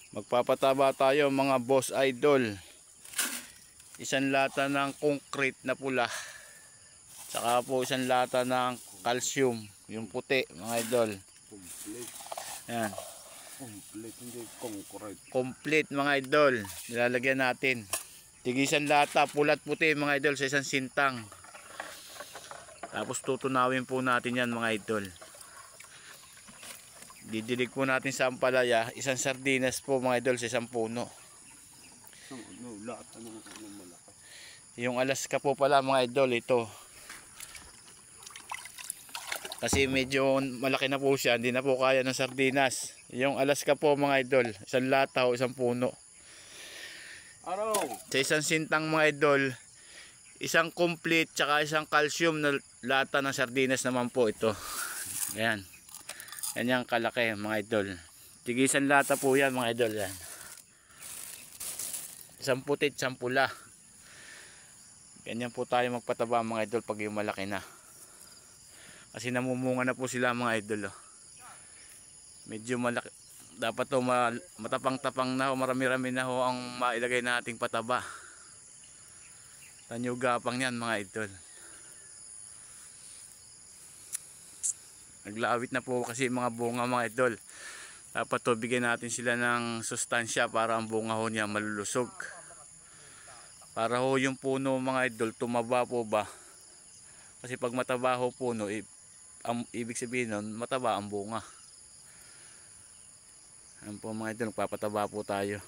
Magpapataba tayo mga boss idol. Isang lata ng concrete na pula. Saka po isang lata ng calcium, yung puti mga idol. Complete. Yan. Complete, hindi concrete. Complete mga idol. Nilalagyan natin. Tig isang lata, pulat puti mga idol sa isang sintang. Tapos tutunawin po natin yan mga idol. Didilig po natin sa ampalaya, isang sardinas po mga idol sa isang puno. Malaki. Yung Alaska po pala mga idol, ito. Kasi medyo malaki na po siya, hindi na po kaya ng sardinas. Yung Alaska po mga idol, isang lata o isang puno. Sa isang sintang mga idol, isang complete tsaka isang calcium na lata ng sardinas naman po ito. Ayan. Yan yung kalaki mga idol. Tigisan lata po yan mga idol. Yan. Isang puti, isang pula. Ganyan po tayo magpataba mga idol pag yung malaki na. Kasi namumunga na po sila mga idol. Oh. Medyo malaki. Dapat to matapang-tapang na o marami-rami na ho ang mailagay nating pataba. Tanyugapang yan mga idol. Naglawit na po kasi mga bunga mga idol. Dapat to bigyan natin sila ng sustansya para ang bunga ho niya malulusog. Para ho yung puno mga idol tumaba po ba. Kasi pag mataba ho puno, ibig sabihin nun mataba ang bunga. Ayan po mga idol, magpapataba po tayo.